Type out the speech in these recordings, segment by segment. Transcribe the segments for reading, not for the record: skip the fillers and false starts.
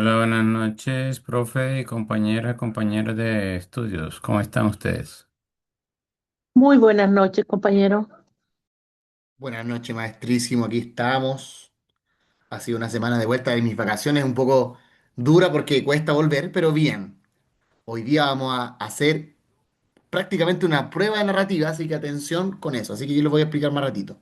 Hola, buenas noches, profe y compañeros de estudios. ¿Cómo están ustedes? Muy buenas noches, compañero. Buenas noches, maestrísimo. Aquí estamos. Ha sido una semana de vuelta de mis vacaciones, un poco dura porque cuesta volver, pero bien. Hoy día vamos a hacer prácticamente una prueba de narrativa, así que atención con eso. Así que yo les voy a explicar más ratito.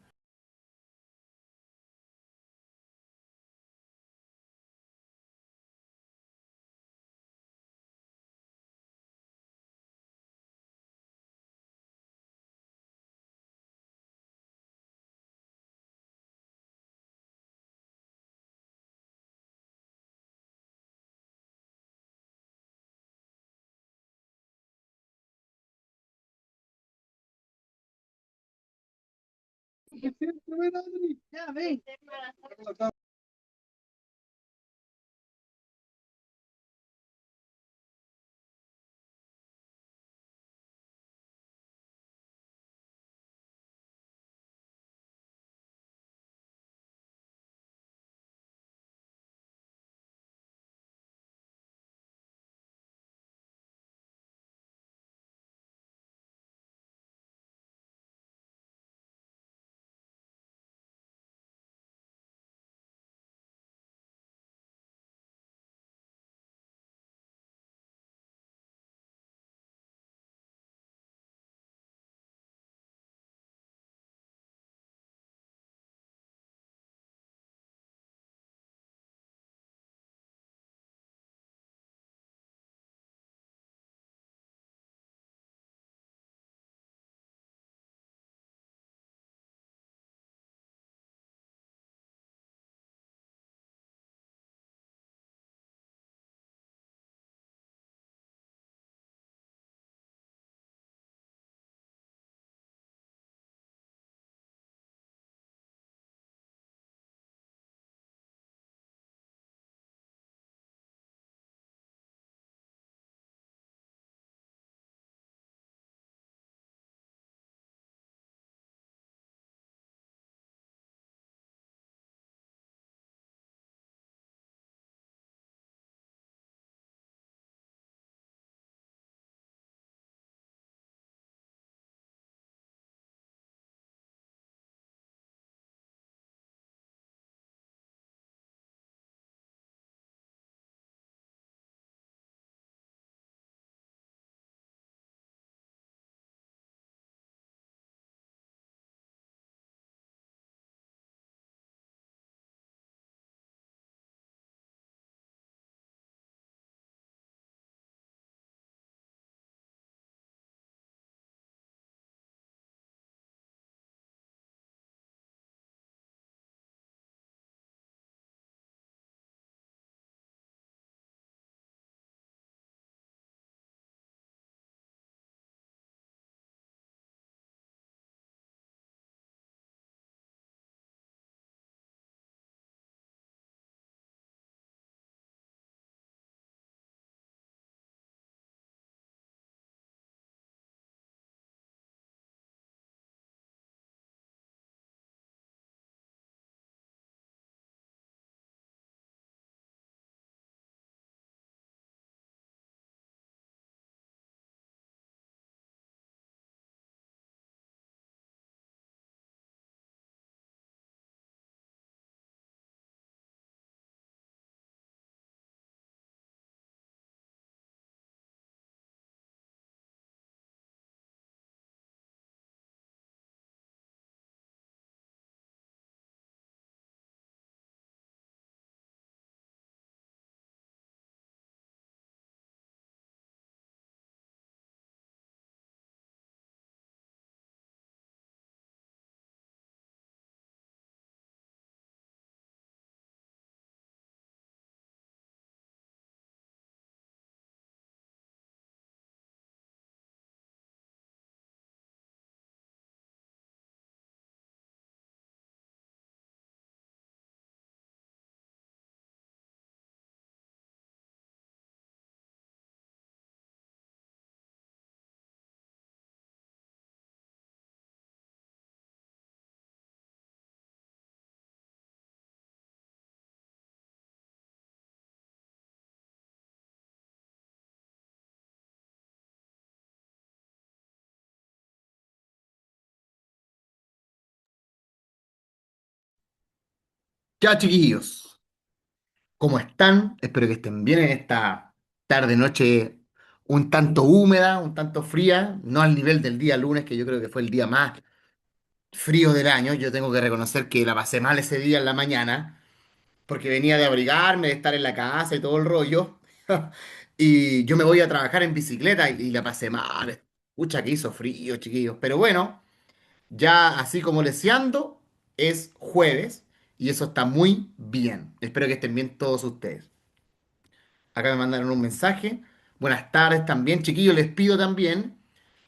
Ya, chiquillos, ¿cómo están? Espero que estén bien en esta tarde, noche un tanto húmeda, un tanto fría, no al nivel del día lunes, que yo creo que fue el día más frío del año. Yo tengo que reconocer que la pasé mal ese día en la mañana, porque venía de abrigarme, de estar en la casa y todo el rollo. Y yo me voy a trabajar en bicicleta y la pasé mal. Pucha, que hizo frío, chiquillos. Pero bueno, ya así como leseando, es jueves y eso está muy bien. Espero que estén bien todos ustedes. Acá me mandaron un mensaje. Buenas tardes también, chiquillos. Les pido también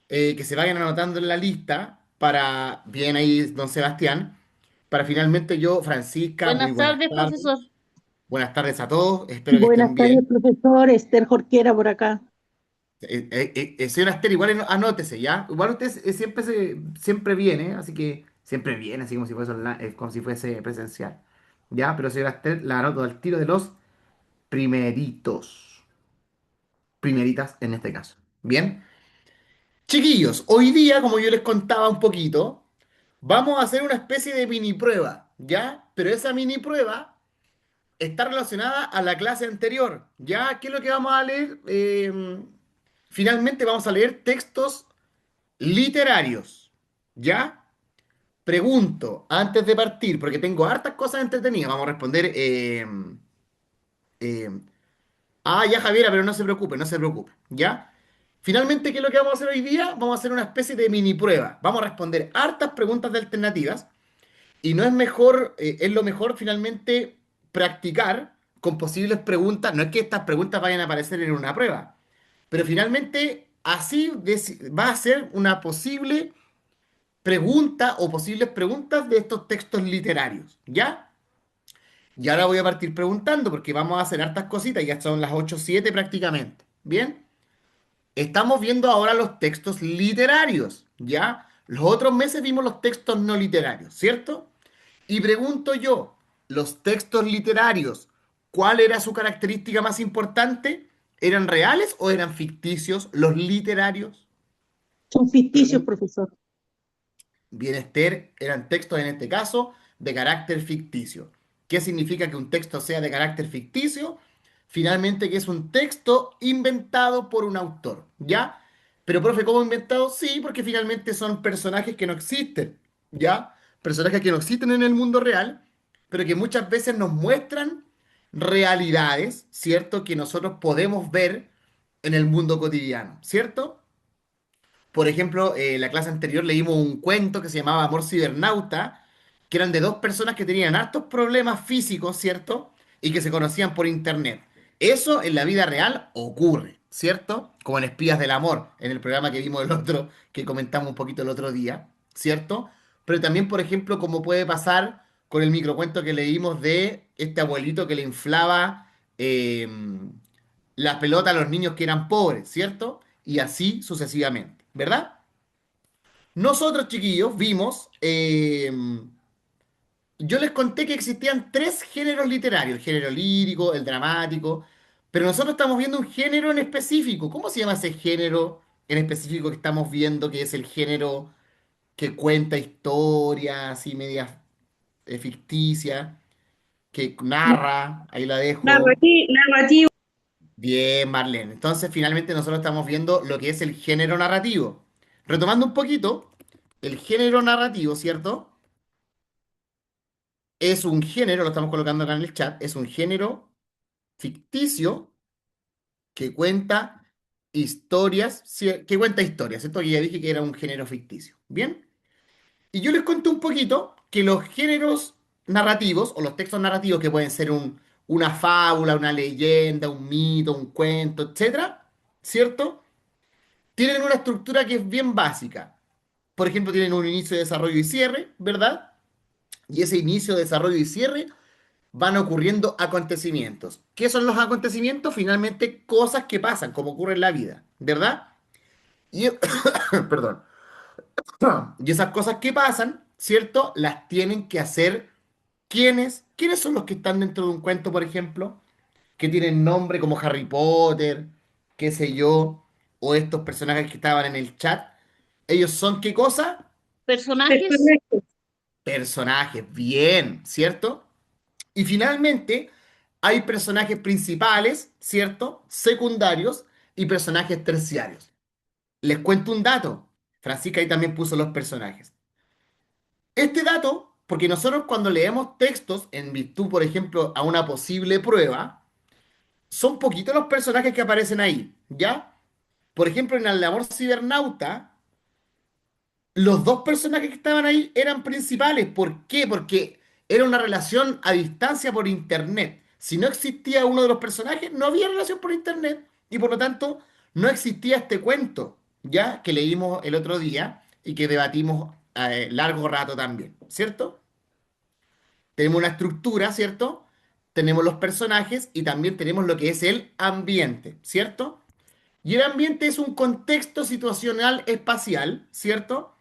que se vayan anotando en la lista para, bien ahí, don Sebastián, para finalmente yo, Francisca, muy Buenas buenas tardes, tardes. profesor. Buenas tardes a todos. Espero que estén Buenas tardes, bien. profesor. Esther Jorquera por acá. Señora Esther, igual anótese, ¿ya? Igual usted siempre viene, así que siempre viene, así como si fuese, como si fuese presencial. ¿Ya? Pero señora Esther, la anoto al tiro de los primeritos. Primeritas en este caso. Bien. Chiquillos, hoy día, como yo les contaba un poquito, vamos a hacer una especie de mini prueba, ¿ya? Pero esa mini prueba está relacionada a la clase anterior, ¿ya? ¿Qué es lo que vamos a leer? Finalmente vamos a leer textos literarios, ¿ya? Pregunto, antes de partir, porque tengo hartas cosas entretenidas, vamos a responder. Eh, ya, Javiera, pero no se preocupe, no se preocupe, ¿ya? Finalmente, ¿qué es lo que vamos a hacer hoy día? Vamos a hacer una especie de mini prueba. Vamos a responder hartas preguntas de alternativas y no es mejor, es lo mejor finalmente practicar con posibles preguntas. No es que estas preguntas vayan a aparecer en una prueba, pero finalmente así va a ser una posible pregunta o posibles preguntas de estos textos literarios, ¿ya? Y ahora voy a partir preguntando porque vamos a hacer hartas cositas, ya son las 8:07 prácticamente, ¿bien? Estamos viendo ahora los textos literarios, ¿ya? Los otros meses vimos los textos no literarios, ¿cierto? Y pregunto yo, ¿los textos literarios, cuál era su característica más importante? ¿Eran reales o eran ficticios los literarios? Son ficticios, Pregunto. profesor. Bienester eran textos en este caso de carácter ficticio. ¿Qué significa que un texto sea de carácter ficticio? Finalmente que es un texto inventado por un autor, ¿ya? Pero, profe, ¿cómo inventado? Sí, porque finalmente son personajes que no existen, ¿ya? Personajes que no existen en el mundo real, pero que muchas veces nos muestran realidades, ¿cierto? Que nosotros podemos ver en el mundo cotidiano, ¿cierto? Por ejemplo, la clase anterior leímos un cuento que se llamaba Amor Cibernauta, que eran de dos personas que tenían hartos problemas físicos, ¿cierto? Y que se conocían por internet. Eso en la vida real ocurre, ¿cierto? Como en Espías del Amor, en el programa que vimos el otro, que comentamos un poquito el otro día, ¿cierto? Pero también, por ejemplo, como puede pasar con el microcuento que leímos de este abuelito que le inflaba la pelota a los niños que eran pobres, ¿cierto? Y así sucesivamente, ¿verdad? Nosotros, chiquillos, vimos, yo les conté que existían tres géneros literarios, el género lírico, el dramático, pero nosotros estamos viendo un género en específico. ¿Cómo se llama ese género en específico que estamos viendo, que es el género que cuenta historias y medias ficticias, que narra? Ahí la dejo. Narrativo. Bien, Marlene. Entonces, finalmente nosotros estamos viendo lo que es el género narrativo. Retomando un poquito, el género narrativo, ¿cierto? Es un género, lo estamos colocando acá en el chat, es un género ficticio que cuenta historias, que cuenta historias, ¿cierto? Que ya dije que era un género ficticio. Bien. Y yo les conté un poquito que los géneros narrativos o los textos narrativos que pueden ser una fábula, una leyenda, un mito, un cuento, etcétera, ¿cierto? Tienen una estructura que es bien básica. Por ejemplo, tienen un inicio, desarrollo y cierre, ¿verdad? Y ese inicio, desarrollo y cierre van ocurriendo acontecimientos. ¿Qué son los acontecimientos? Finalmente, cosas que pasan, como ocurre en la vida, ¿verdad? Y, perdón. Y esas cosas que pasan, ¿cierto? Las tienen que hacer ¿quiénes? ¿Quiénes son los que están dentro de un cuento, por ejemplo? Que tienen nombre como Harry Potter, qué sé yo, o estos personajes que estaban en el chat. ¿Ellos son qué cosa? Personajes. Personajes. Personajes, bien, ¿cierto? Y finalmente, hay personajes principales, ¿cierto? Secundarios y personajes terciarios. Les cuento un dato. Francisca ahí también puso los personajes. Este dato, porque nosotros cuando leemos textos en virtud, por ejemplo, a una posible prueba, son poquitos los personajes que aparecen ahí, ¿ya? Por ejemplo, en El amor cibernauta, los dos personajes que estaban ahí eran principales. ¿Por qué? Porque era una relación a distancia por internet. Si no existía uno de los personajes, no había relación por internet y por lo tanto no existía este cuento, ¿ya? Que leímos el otro día y que debatimos largo rato también, ¿cierto? Tenemos una estructura, ¿cierto? Tenemos los personajes y también tenemos lo que es el ambiente, ¿cierto? Y el ambiente es un contexto situacional espacial, ¿cierto?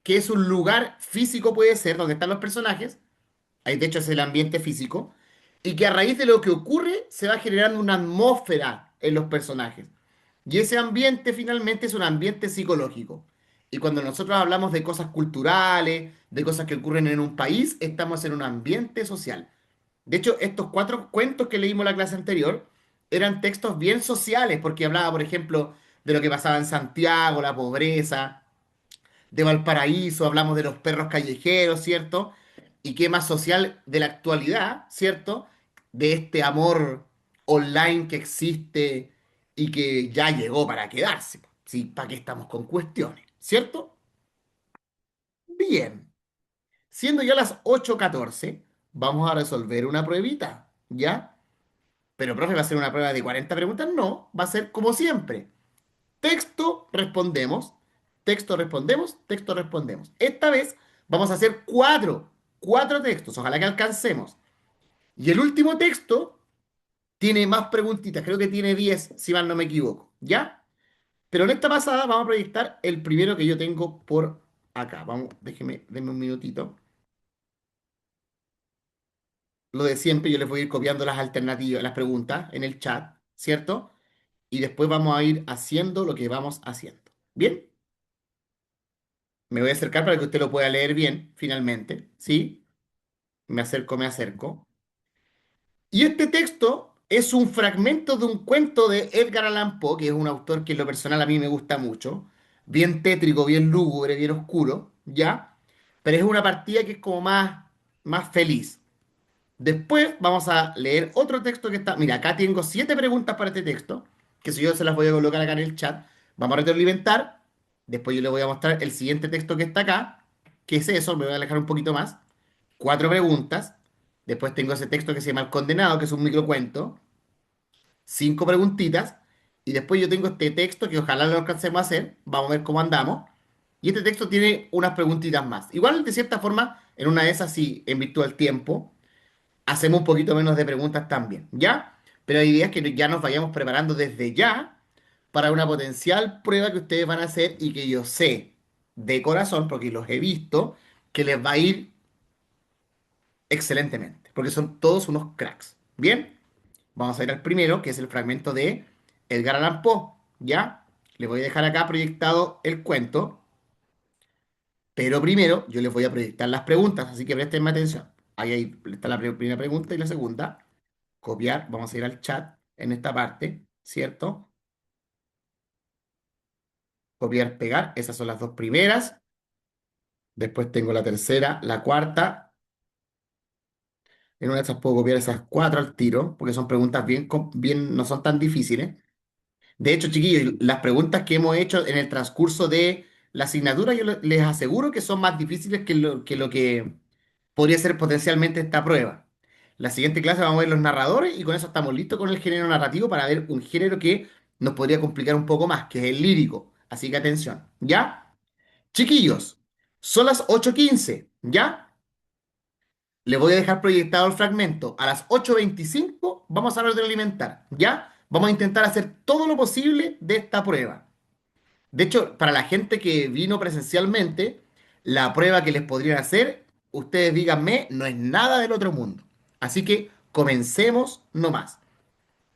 Que es un lugar físico, puede ser, donde están los personajes. Ahí, de hecho, es el ambiente físico. Y que a raíz de lo que ocurre se va generando una atmósfera en los personajes. Y ese ambiente finalmente es un ambiente psicológico. Y cuando nosotros hablamos de cosas culturales, de cosas que ocurren en un país, estamos en un ambiente social. De hecho, estos cuatro cuentos que leímos la clase anterior eran textos bien sociales, porque hablaba, por ejemplo, de lo que pasaba en Santiago, la pobreza, de Valparaíso, hablamos de los perros callejeros, ¿cierto? Y qué más social de la actualidad, ¿cierto? De este amor online que existe y que ya llegó para quedarse. ¿Sí? ¿Para qué estamos con cuestiones? ¿Cierto? Bien. Siendo ya las 8:14, vamos a resolver una pruebita, ¿ya? Pero, profe, ¿va a ser una prueba de 40 preguntas? No, va a ser como siempre. Texto, respondemos. Texto, respondemos. Texto, respondemos. Esta vez vamos a hacer cuatro textos. Ojalá que alcancemos. Y el último texto tiene más preguntitas. Creo que tiene 10, si mal no me equivoco. ¿Ya? Pero en esta pasada vamos a proyectar el primero que yo tengo por acá. Vamos, denme un minutito. Lo de siempre, yo les voy a ir copiando las alternativas, las preguntas en el chat, ¿cierto? Y después vamos a ir haciendo lo que vamos haciendo. ¿Bien? Me voy a acercar para que usted lo pueda leer bien, finalmente. ¿Sí? Me acerco, me acerco. Y este texto es un fragmento de un cuento de Edgar Allan Poe, que es un autor que en lo personal a mí me gusta mucho. Bien tétrico, bien lúgubre, bien oscuro, ¿ya? Pero es una partida que es como más feliz. Después vamos a leer otro texto que está. Mira, acá tengo 7 preguntas para este texto, que si yo se las voy a colocar acá en el chat. Vamos a retroalimentar. Después yo le voy a mostrar el siguiente texto que está acá, que es eso, me voy a alejar un poquito más. 4 preguntas. Después tengo ese texto que se llama El Condenado, que es un microcuento. 5 preguntitas. Y después yo tengo este texto que ojalá lo alcancemos a hacer. Vamos a ver cómo andamos. Y este texto tiene unas preguntitas más. Igual, de cierta forma, en una de esas, sí, en virtud del tiempo hacemos un poquito menos de preguntas también, ¿ya? Pero la idea es que ya nos vayamos preparando desde ya para una potencial prueba que ustedes van a hacer y que yo sé de corazón, porque los he visto, que les va a ir excelentemente, porque son todos unos cracks. Bien, vamos a ir al primero, que es el fragmento de Edgar Allan Poe, ¿ya? Les voy a dejar acá proyectado el cuento, pero primero yo les voy a proyectar las preguntas, así que prestenme atención. Ahí está la primera pregunta y la segunda. Copiar, vamos a ir al chat en esta parte, ¿cierto? Copiar, pegar, esas son las dos primeras. Después tengo la tercera, la cuarta. En una de esas puedo copiar esas 4 al tiro, porque son preguntas bien, no son tan difíciles. De hecho, chiquillos, las preguntas que hemos hecho en el transcurso de la asignatura, yo les aseguro que son más difíciles que lo que podría ser potencialmente esta prueba. La siguiente clase vamos a ver los narradores y con eso estamos listos con el género narrativo para ver un género que nos podría complicar un poco más, que es el lírico. Así que atención, ¿ya? Chiquillos, son las 8:15, ¿ya? Le voy a dejar proyectado el fragmento. A las 8:25 vamos a alimentar, ¿ya? Vamos a intentar hacer todo lo posible de esta prueba. De hecho, para la gente que vino presencialmente, la prueba que les podrían hacer, ustedes díganme, no es nada del otro mundo. Así que comencemos nomás.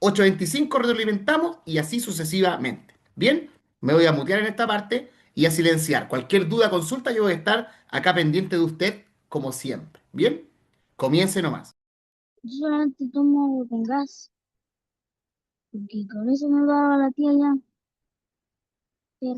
8:25 retroalimentamos y así sucesivamente. Bien, me voy a mutear en esta parte y a silenciar. Cualquier duda, consulta, yo voy a estar acá pendiente de usted como siempre. Bien, comience nomás. Yo solamente tomo con gas, porque con eso me va la tía ya.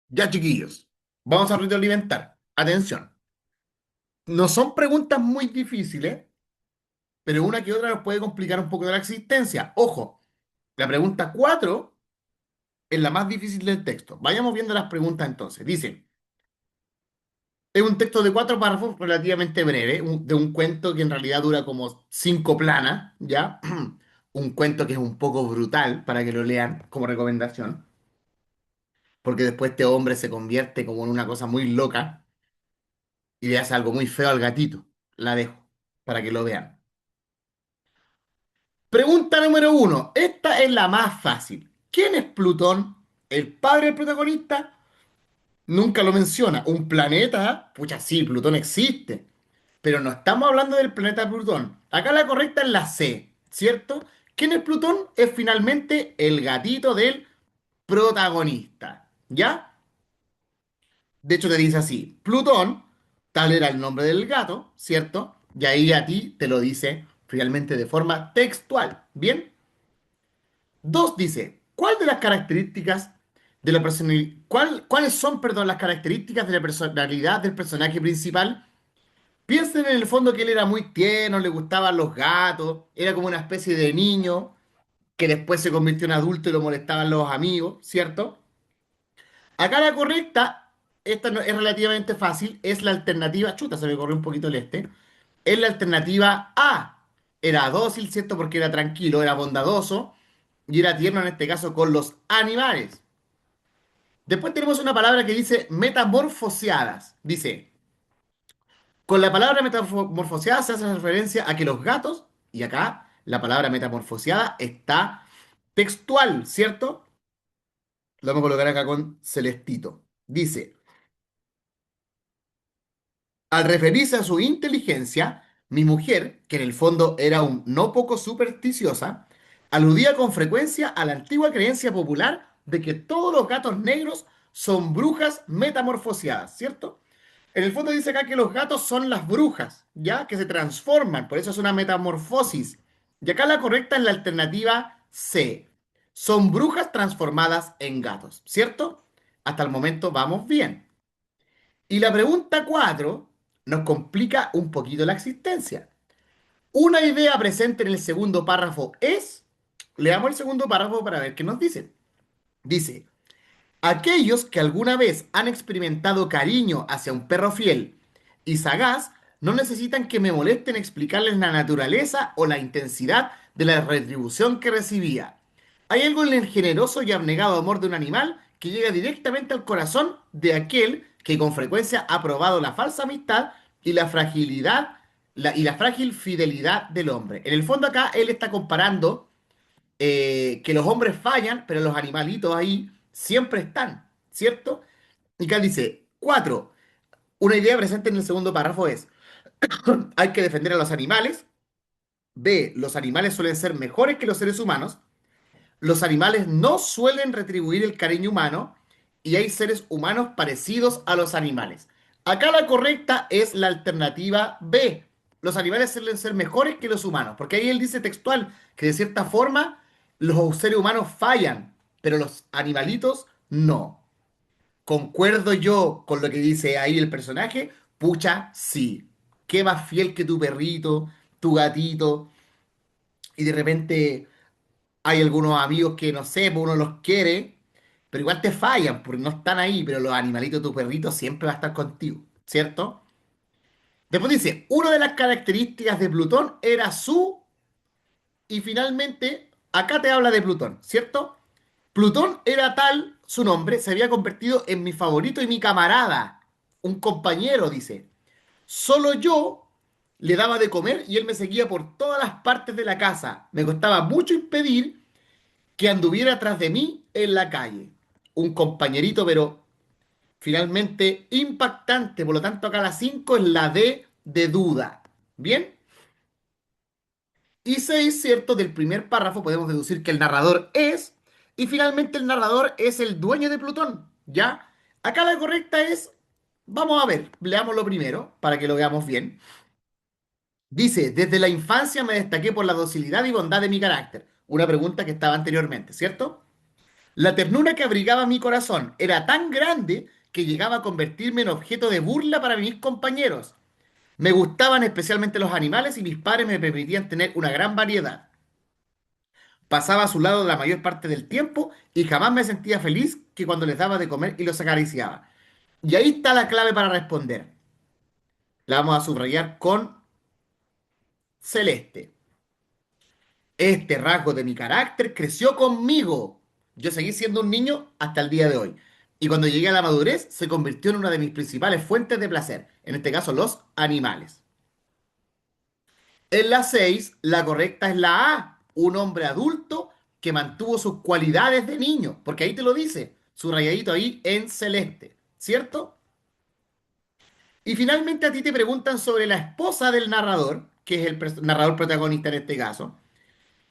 Ya, chiquillos, vamos a retroalimentar. Atención, no son preguntas muy difíciles, pero una que otra nos puede complicar un poco de la existencia. Ojo, la pregunta 4 es la más difícil del texto. Vayamos viendo las preguntas entonces. Dice, es un texto de 4 párrafos relativamente breve, de un cuento que en realidad dura como 5 planas, ¿ya? Un cuento que es un poco brutal para que lo lean como recomendación, porque después este hombre se convierte como en una cosa muy loca y le hace algo muy feo al gatito. La dejo para que lo vean. Pregunta número 1. Esta es la más fácil. ¿Quién es Plutón? ¿El padre del protagonista? Nunca lo menciona. ¿Un planeta? Pucha, sí, Plutón existe. Pero no estamos hablando del planeta Plutón. Acá la correcta es la C, ¿cierto? ¿Quién es Plutón? Es finalmente el gatito del protagonista. ¿Ya? De hecho, te dice así: Plutón, tal era el nombre del gato, ¿cierto? Y ahí a ti te lo dice finalmente de forma textual. ¿Bien? 2 dice, ¿cuál de las características de la personalidad, cuáles son, perdón, las características de la personalidad del personaje principal? Piensen en el fondo que él era muy tierno, le gustaban los gatos, era como una especie de niño que después se convirtió en adulto y lo molestaban los amigos, ¿cierto? Acá la correcta, esta es relativamente fácil, es la alternativa, chuta, se me corrió un poquito el este, es la alternativa A. Era dócil, ¿cierto? Porque era tranquilo, era bondadoso y era tierno en este caso con los animales. Después tenemos una palabra que dice metamorfoseadas. Dice, con la palabra metamorfoseada se hace referencia a que los gatos, y acá la palabra metamorfoseada está textual, ¿cierto? Lo vamos a colocar acá con celestito. Dice, al referirse a su inteligencia, mi mujer, que en el fondo era un no poco supersticiosa, aludía con frecuencia a la antigua creencia popular de que todos los gatos negros son brujas metamorfoseadas, ¿cierto? En el fondo dice acá que los gatos son las brujas, ¿ya? Que se transforman, por eso es una metamorfosis. Y acá la correcta es la alternativa C. Son brujas transformadas en gatos, ¿cierto? Hasta el momento vamos bien. Y la pregunta 4 nos complica un poquito la existencia. Una idea presente en el segundo párrafo es, leamos el segundo párrafo para ver qué nos dice. Dice, aquellos que alguna vez han experimentado cariño hacia un perro fiel y sagaz no necesitan que me molesten explicarles la naturaleza o la intensidad de la retribución que recibía. Hay algo en el generoso y abnegado amor de un animal que llega directamente al corazón de aquel que con frecuencia ha probado la falsa amistad y la fragilidad y la frágil fidelidad del hombre. En el fondo acá él está comparando que los hombres fallan, pero los animalitos ahí siempre están, ¿cierto? Y acá dice, 4. Una idea presente en el segundo párrafo es, hay que defender a los animales. B. Los animales suelen ser mejores que los seres humanos. Los animales no suelen retribuir el cariño humano y hay seres humanos parecidos a los animales. Acá la correcta es la alternativa B. Los animales suelen ser mejores que los humanos, porque ahí él dice textual que de cierta forma los seres humanos fallan, pero los animalitos no. ¿Concuerdo yo con lo que dice ahí el personaje? Pucha, sí. Qué más fiel que tu perrito, tu gatito, y de repente hay algunos amigos que no sé, pues uno los quiere, pero igual te fallan, porque no están ahí, pero los animalitos, tu perrito siempre va a estar contigo, ¿cierto? Después dice, una de las características de Plutón era su, y finalmente, acá te habla de Plutón, ¿cierto? Plutón era tal, su nombre, se había convertido en mi favorito y mi camarada, un compañero, dice. Solo yo le daba de comer y él me seguía por todas las partes de la casa. Me costaba mucho impedir que anduviera tras de mí en la calle. Un compañerito, pero finalmente impactante. Por lo tanto, acá la 5 es la D de duda. ¿Bien? Y 6, ¿cierto? Del primer párrafo podemos deducir que el narrador es, y finalmente el narrador es el dueño de Plutón. ¿Ya? Acá la correcta es, vamos a ver, leámoslo primero para que lo veamos bien. Dice, desde la infancia me destaqué por la docilidad y bondad de mi carácter. Una pregunta que estaba anteriormente, ¿cierto? La ternura que abrigaba mi corazón era tan grande que llegaba a convertirme en objeto de burla para mis compañeros. Me gustaban especialmente los animales y mis padres me permitían tener una gran variedad. Pasaba a su lado la mayor parte del tiempo y jamás me sentía feliz que cuando les daba de comer y los acariciaba. Y ahí está la clave para responder. La vamos a subrayar con celeste. Este rasgo de mi carácter creció conmigo. Yo seguí siendo un niño hasta el día de hoy. Y cuando llegué a la madurez, se convirtió en una de mis principales fuentes de placer. En este caso, los animales. En la 6, la correcta es la A. Un hombre adulto que mantuvo sus cualidades de niño. Porque ahí te lo dice. Subrayadito ahí en celeste. ¿Cierto? Y finalmente a ti te preguntan sobre la esposa del narrador, que es el narrador protagonista en este caso.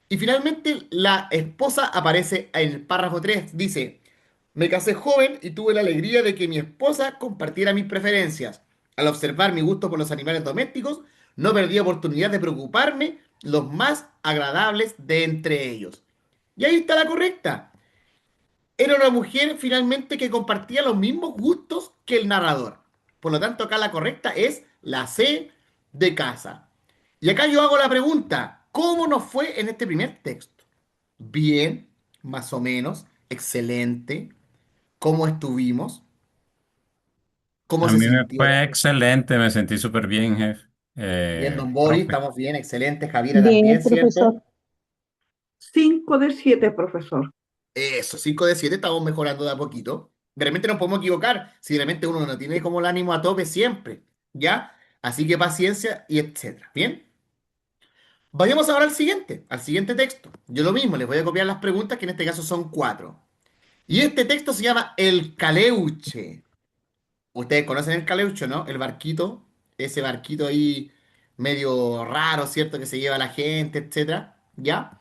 Y finalmente la esposa aparece en el párrafo 3. Dice, me casé joven y tuve la alegría de que mi esposa compartiera mis preferencias. Al observar mi gusto por los animales domésticos, no perdí oportunidad de preocuparme los más agradables de entre ellos. Y ahí está la correcta. Era una mujer finalmente que compartía los mismos gustos que el narrador. Por lo tanto, acá la correcta es la C de casa. Y acá yo hago la pregunta, ¿cómo nos fue en este primer texto? Bien, más o menos, excelente. ¿Cómo estuvimos? ¿Cómo A se mí me sintió? fue excelente, me sentí súper bien, jefe. Bien, don Boris, Profe. estamos bien, excelente. Javiera Bien, también, profesor. ¿cierto? 5 de 7, profesor. Eso, 5 de 7, estamos mejorando de a poquito. De repente nos podemos equivocar, si de repente uno no tiene como el ánimo a tope siempre, ¿ya? Así que paciencia y etcétera. ¿Bien? Vayamos ahora al siguiente texto. Yo lo mismo, les voy a copiar las preguntas, que en este caso son 4. Y este texto se llama El Caleuche. Ustedes conocen el Caleuche, ¿no? El barquito, ese barquito ahí medio raro, ¿cierto? Que se lleva a la gente, etcétera. ¿Ya?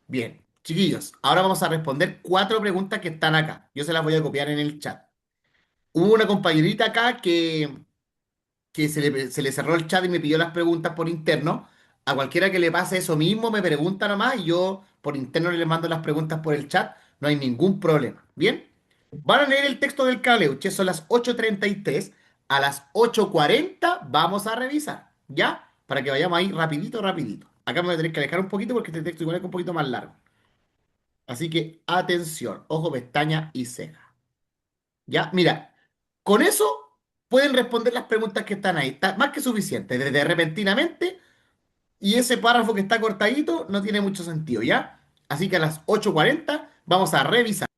Bien, chiquillos, ahora vamos a responder 4 preguntas que están acá. Yo se las voy a copiar en el chat. Hubo una compañerita acá que se le cerró el chat y me pidió las preguntas por interno. A cualquiera que le pase eso mismo, me pregunta nomás y yo por interno les mando las preguntas por el chat. No hay ningún problema. ¿Bien? Van a leer el texto del Caleuche, son las 8:33. A las 8:40 vamos a revisar. ¿Ya? Para que vayamos ahí rapidito, rapidito. Acá me voy a tener que alejar un poquito porque este texto igual es un poquito más largo. Así que atención, ojo, pestaña y ceja. Ya, mira, con eso pueden responder las preguntas que están ahí. Está más que suficiente. Desde repentinamente y ese párrafo que está cortadito no tiene mucho sentido, ¿ya? Así que a las 8:40 vamos a revisar.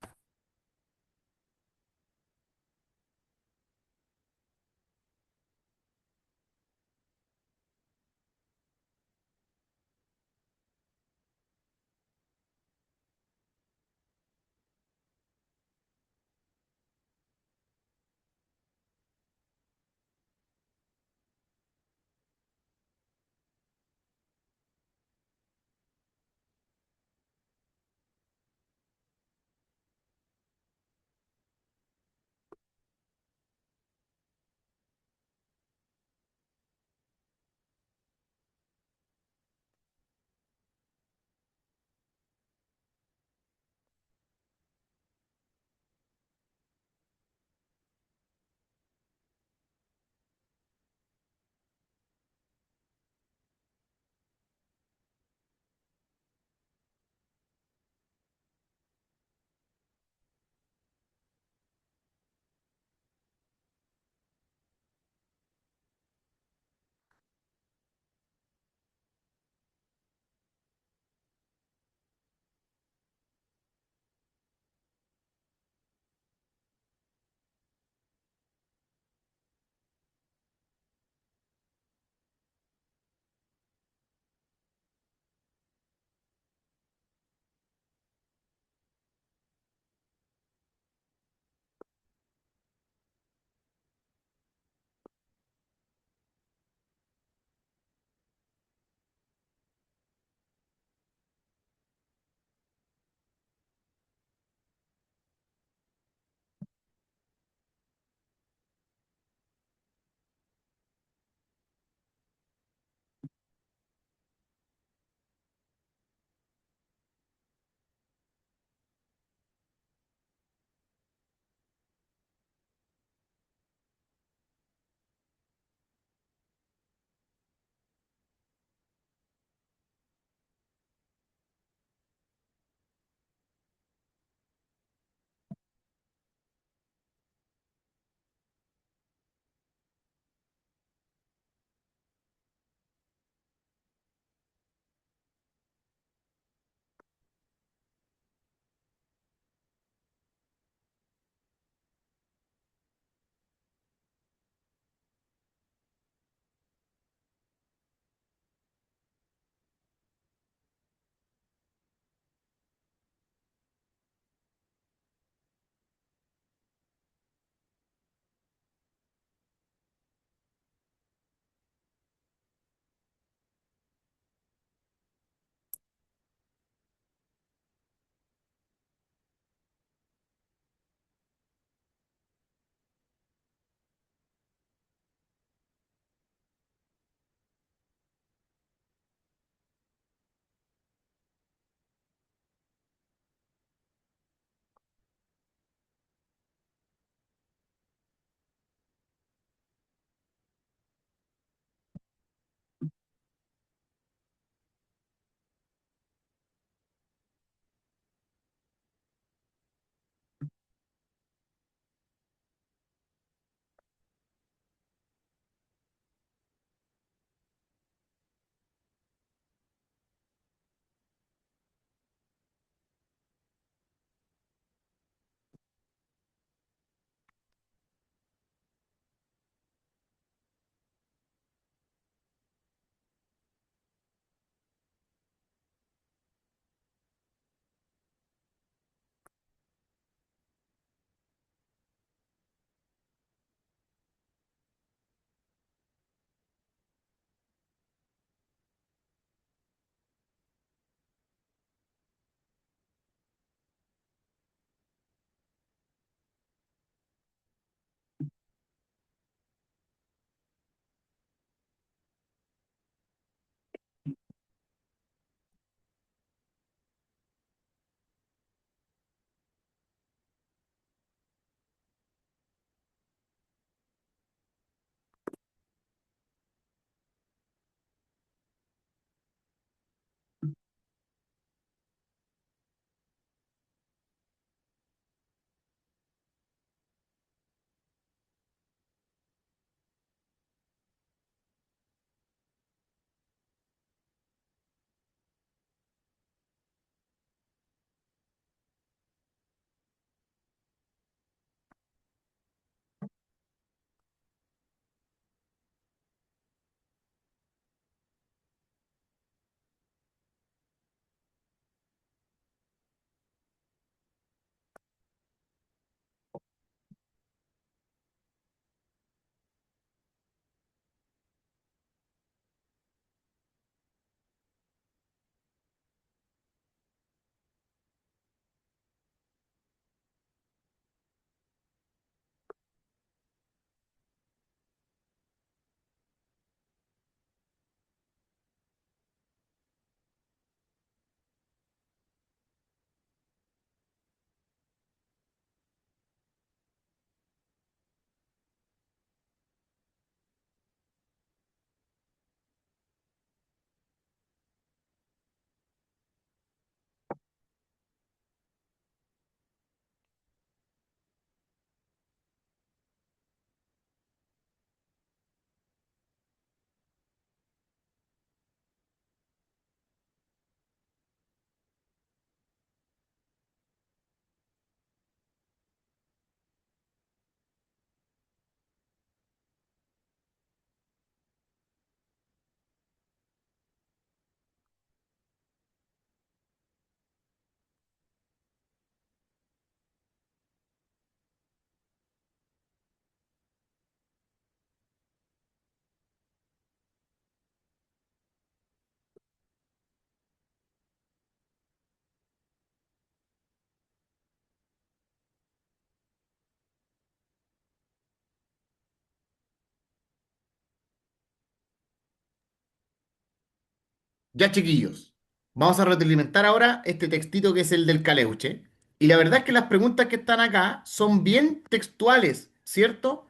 Ya, chiquillos, vamos a retroalimentar ahora este textito que es el del Caleuche. Y la verdad es que las preguntas que están acá son bien textuales, ¿cierto?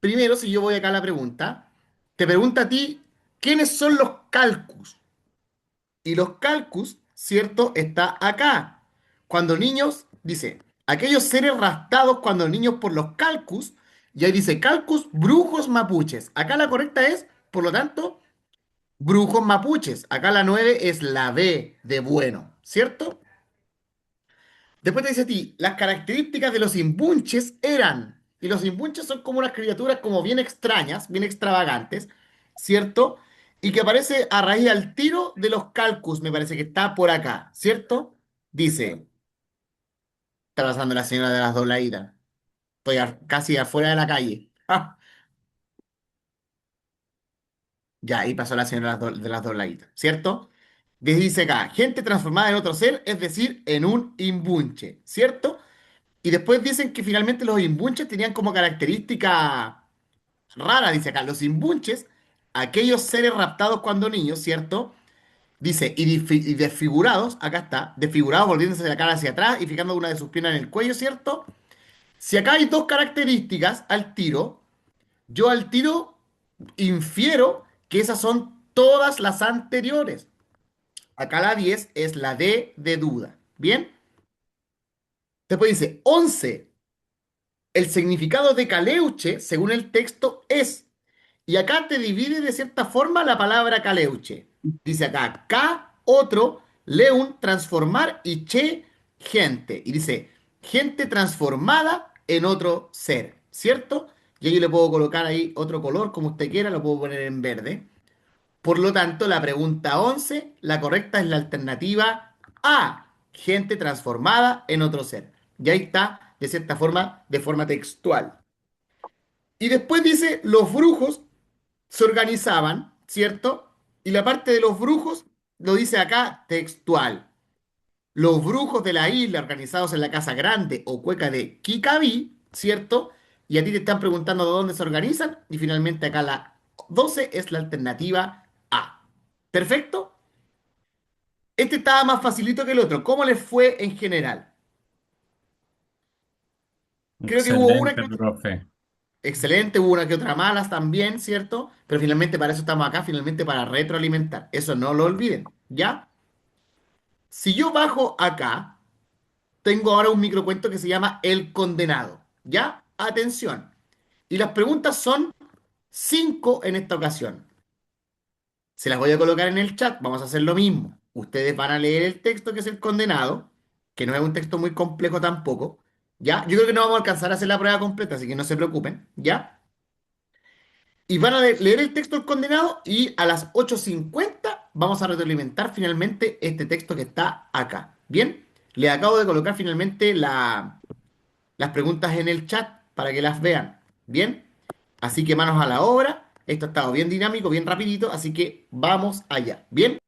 Primero, si yo voy acá a la pregunta, te pregunta a ti, ¿quiénes son los calcus? Y los calcus, ¿cierto? Está acá. Cuando niños, dice, aquellos seres raptados cuando niños por los calcus, y ahí dice calcus, brujos mapuches. Acá la correcta es, por lo tanto, brujos mapuches. Acá la 9 es la B de bueno, ¿cierto? Después te dice a ti, las características de los imbunches eran, y los imbunches son como unas criaturas como bien extrañas, bien extravagantes, ¿cierto? Y que aparece a raíz al tiro de los calcus, me parece que está por acá, ¿cierto? Dice, está pasando la señora de las dobladitas, estoy casi afuera de la calle. Ah, ya, ahí pasó la señora de las dobladitas, ¿cierto? Dice acá, gente transformada en otro ser, es decir, en un imbunche, ¿cierto? Y después dicen que finalmente los imbunches tenían como característica rara, dice acá, los imbunches, aquellos seres raptados cuando niños, ¿cierto? Dice, y desfigurados, acá está, desfigurados volviéndose la cara hacia atrás y fijando una de sus piernas en el cuello, ¿cierto? Si acá hay dos características al tiro, yo al tiro infiero que esas son todas las anteriores. Acá la 10 es la D de duda. ¿Bien? Después dice, 11. El significado de caleuche, según el texto, es, y acá te divide de cierta forma la palabra caleuche. Dice acá, ca, otro, leun, transformar y che, gente. Y dice, gente transformada en otro ser, ¿cierto? Y ahí le puedo colocar ahí otro color, como usted quiera, lo puedo poner en verde. Por lo tanto, la pregunta 11, la correcta es la alternativa A, gente transformada en otro ser. Y ahí está, de cierta forma, de forma textual. Y después dice, los brujos se organizaban, ¿cierto? Y la parte de los brujos lo dice acá textual. Los brujos de la isla organizados en la casa grande o cueca de Kikaví, ¿cierto? Y a ti te están preguntando de dónde se organizan. Y finalmente acá la 12 es la alternativa A. ¿Perfecto? Este estaba más facilito que el otro. ¿Cómo les fue en general? Creo que hubo una Excelente, que otra. profe. Excelente, hubo una que otra malas también, ¿cierto? Pero finalmente para eso estamos acá, finalmente para retroalimentar. Eso no lo olviden, ¿ya? Si yo bajo acá, tengo ahora un microcuento que se llama El Condenado, ¿ya? Atención. Y las preguntas son 5 en esta ocasión. Se las voy a colocar en el chat, vamos a hacer lo mismo. Ustedes van a leer el texto que es El Condenado, que no es un texto muy complejo tampoco, ¿ya? Yo creo que no vamos a alcanzar a hacer la prueba completa, así que no se preocupen, ¿ya? Y van a leer el texto del condenado y a las 8:50 vamos a retroalimentar finalmente este texto que está acá. Bien, le acabo de colocar finalmente las preguntas en el chat para que las vean. Bien, así que manos a la obra. Esto ha estado bien dinámico, bien rapidito, así que vamos allá. Bien,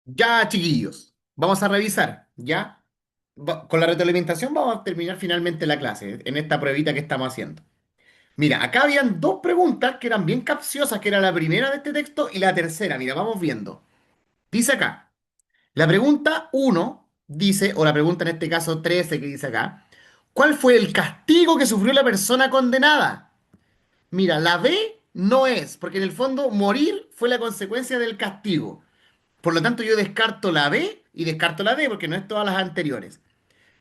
Ya, chiquillos, vamos a revisar, ¿ya? Con la retroalimentación vamos a terminar finalmente la clase, en esta pruebita que estamos haciendo. Mira, acá habían dos preguntas que eran bien capciosas, que era la primera de este texto y la tercera. Mira, vamos viendo. Dice acá, la pregunta uno dice, o la pregunta en este caso 13 que dice acá, ¿cuál fue el castigo que sufrió la persona condenada? Mira, la B no es, porque en el fondo morir fue la consecuencia del castigo. Por lo tanto, yo descarto la B y descarto la D, porque no es todas las anteriores.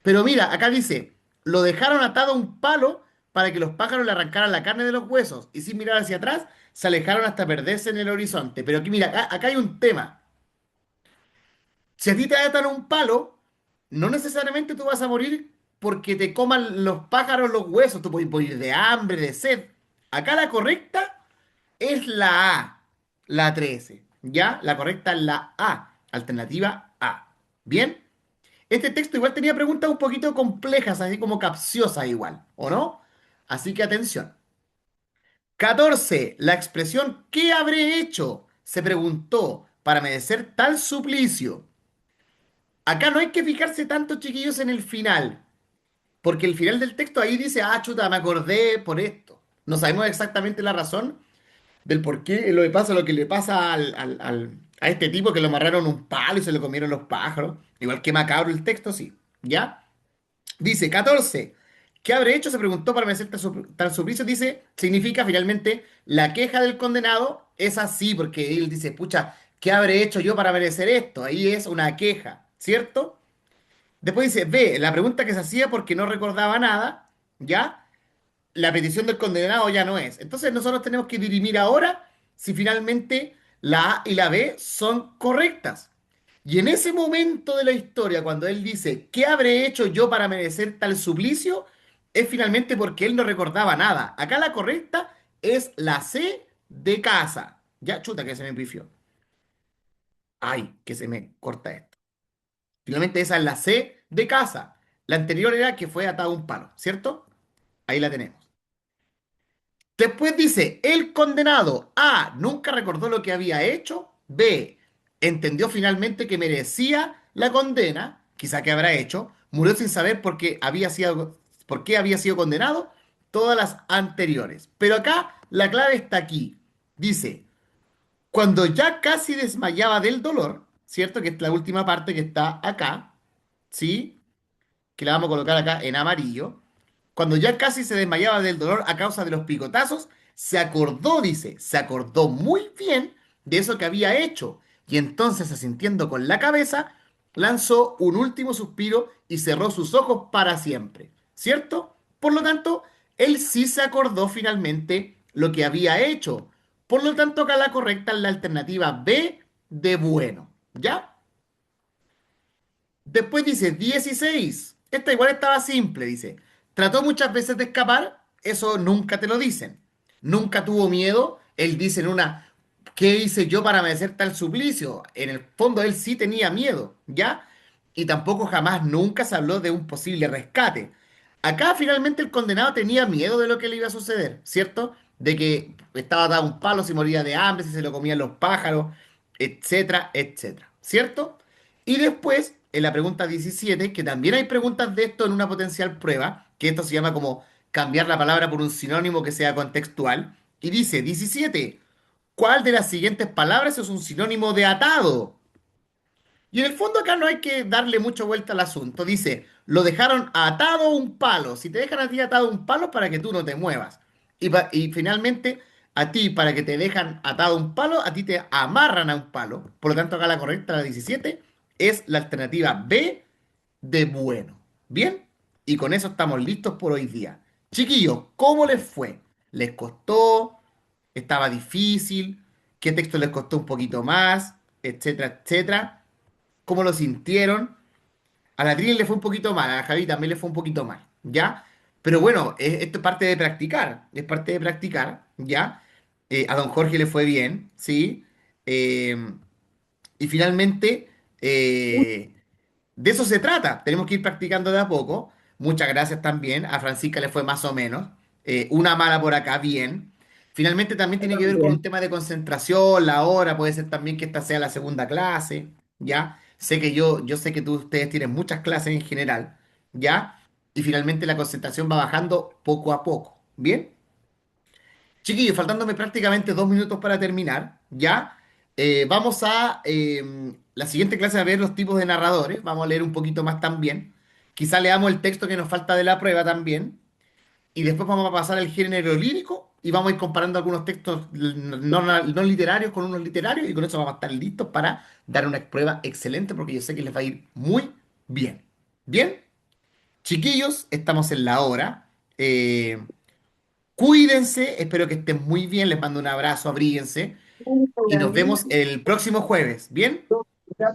Pero mira, acá dice, lo dejaron atado a un palo para que los pájaros le arrancaran la carne de los huesos y sin mirar hacia atrás se alejaron hasta perderse en el horizonte. Pero aquí, mira, acá hay un tema. Si a ti te atan un palo, no necesariamente tú vas a morir porque te coman los pájaros los huesos. Tú puedes morir de hambre, de sed. Acá la correcta es la A, la 13. ¿Ya? La correcta es la A, alternativa A. ¿Bien? Este texto igual tenía preguntas un poquito complejas, así como capciosas igual, ¿o no? Así que atención. 14. La expresión ¿qué habré hecho? Se preguntó para merecer tal suplicio. Acá no hay que fijarse tanto, chiquillos, en el final, porque el final del texto ahí dice, ah, chuta, me acordé por esto. No sabemos exactamente la razón del por qué lo que le pasa a este tipo que lo amarraron un palo y se lo comieron los pájaros. Igual que macabro el texto, sí. ¿Ya? Dice 14. ¿Qué habré hecho? Se preguntó para merecer tal suplicio. Dice, significa finalmente la queja del condenado es así, porque él dice, pucha, ¿qué habré hecho yo para merecer esto? Ahí es una queja, ¿cierto? Después dice, B, la pregunta que se hacía porque no recordaba nada, ¿ya? La petición del condenado ya no es. Entonces nosotros tenemos que dirimir ahora si finalmente la A y la B son correctas. Y en ese momento de la historia, cuando él dice, ¿qué habré hecho yo para merecer tal suplicio? Es finalmente porque él no recordaba nada. Acá la correcta es la C de casa. Ya, chuta, que se me pifió. Ay, que se me corta esto. Finalmente esa es la C de casa. La anterior era que fue atado a un palo, ¿cierto? Ahí la tenemos. Después dice, el condenado A nunca recordó lo que había hecho. B entendió finalmente que merecía la condena, quizá que habrá hecho. Murió sin saber por qué había sido condenado todas las anteriores. Pero acá la clave está aquí. Dice, cuando ya casi desmayaba del dolor, ¿cierto? Que es la última parte que está acá, ¿sí? Que la vamos a colocar acá en amarillo. Cuando ya casi se desmayaba del dolor a causa de los picotazos, se acordó, dice, se acordó muy bien de eso que había hecho. Y entonces, asintiendo con la cabeza, lanzó un último suspiro y cerró sus ojos para siempre. ¿Cierto? Por lo tanto, él sí se acordó finalmente lo que había hecho. Por lo tanto, acá la correcta es la alternativa B de bueno. ¿Ya? Después dice 16. Esta igual estaba simple, dice. Trató muchas veces de escapar, eso nunca te lo dicen. Nunca tuvo miedo. Él dice en una, ¿qué hice yo para merecer tal suplicio? En el fondo él sí tenía miedo, ¿ya? Y tampoco jamás nunca se habló de un posible rescate. Acá finalmente el condenado tenía miedo de lo que le iba a suceder, ¿cierto? De que estaba dado un palo, si moría de hambre, si se lo comían los pájaros, etcétera, etcétera, ¿cierto? Y después, en la pregunta 17, que también hay preguntas de esto en una potencial prueba, que esto se llama como cambiar la palabra por un sinónimo que sea contextual, y dice 17, ¿cuál de las siguientes palabras es un sinónimo de atado? Y en el fondo acá no hay que darle mucha vuelta al asunto. Dice, lo dejaron atado a un palo. Si te dejan a ti atado a un palo es para que tú no te muevas. Y finalmente, a ti, para que te dejan atado a un palo, a ti te amarran a un palo. Por lo tanto, acá la correcta, la 17, es la alternativa B de bueno. ¿Bien? Y con eso estamos listos por hoy día. Chiquillos, ¿cómo les fue? ¿Les costó? ¿Estaba difícil? ¿Qué texto les costó un poquito más? Etcétera, etcétera. ¿Cómo lo sintieron? A la Trini le fue un poquito mal, a la Javi también le fue un poquito mal, ¿ya? Pero bueno, esto es parte de practicar, es parte de practicar, ¿ya? A don Jorge le fue bien, ¿sí? Eh, y finalmente, eh, de eso se trata. Tenemos que ir practicando de a poco. Muchas gracias también. A Francisca le fue más o menos. Una mala por acá, bien. Finalmente también tiene que ver con un También. tema de concentración, la hora. Puede ser también que esta sea la segunda clase, ¿ya? Sé que yo sé que ustedes tienen muchas clases en general, ¿ya? Y finalmente la concentración va bajando poco a poco, ¿bien? Chiquillos, faltándome prácticamente 2 minutos para terminar, ¿ya? Vamos a la siguiente clase a ver los tipos de narradores. Vamos a leer un poquito más también. Quizá leamos el texto que nos falta de la prueba también. Y después vamos a pasar al género lírico y vamos a ir comparando algunos textos no literarios con unos literarios y con eso vamos a estar listos para dar una prueba excelente porque yo sé que les va a ir muy bien. ¿Bien? Chiquillos, estamos en la hora. Cuídense, espero que estén muy bien, les mando un abrazo, abríguense y nos vemos el próximo jueves. ¿Bien? Chao,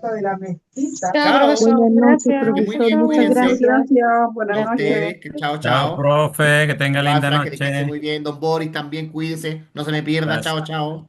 Chao, profesor. Buenas noches, que estén muy profesor. bien, Muchas cuídense. gracias. A ustedes, que chao, Chao, chao. profe, que tenga Igual, linda Fran, que descanse noche. muy bien. Don Boris también, cuídese, no se me pierda. Gracias. Chao, chao.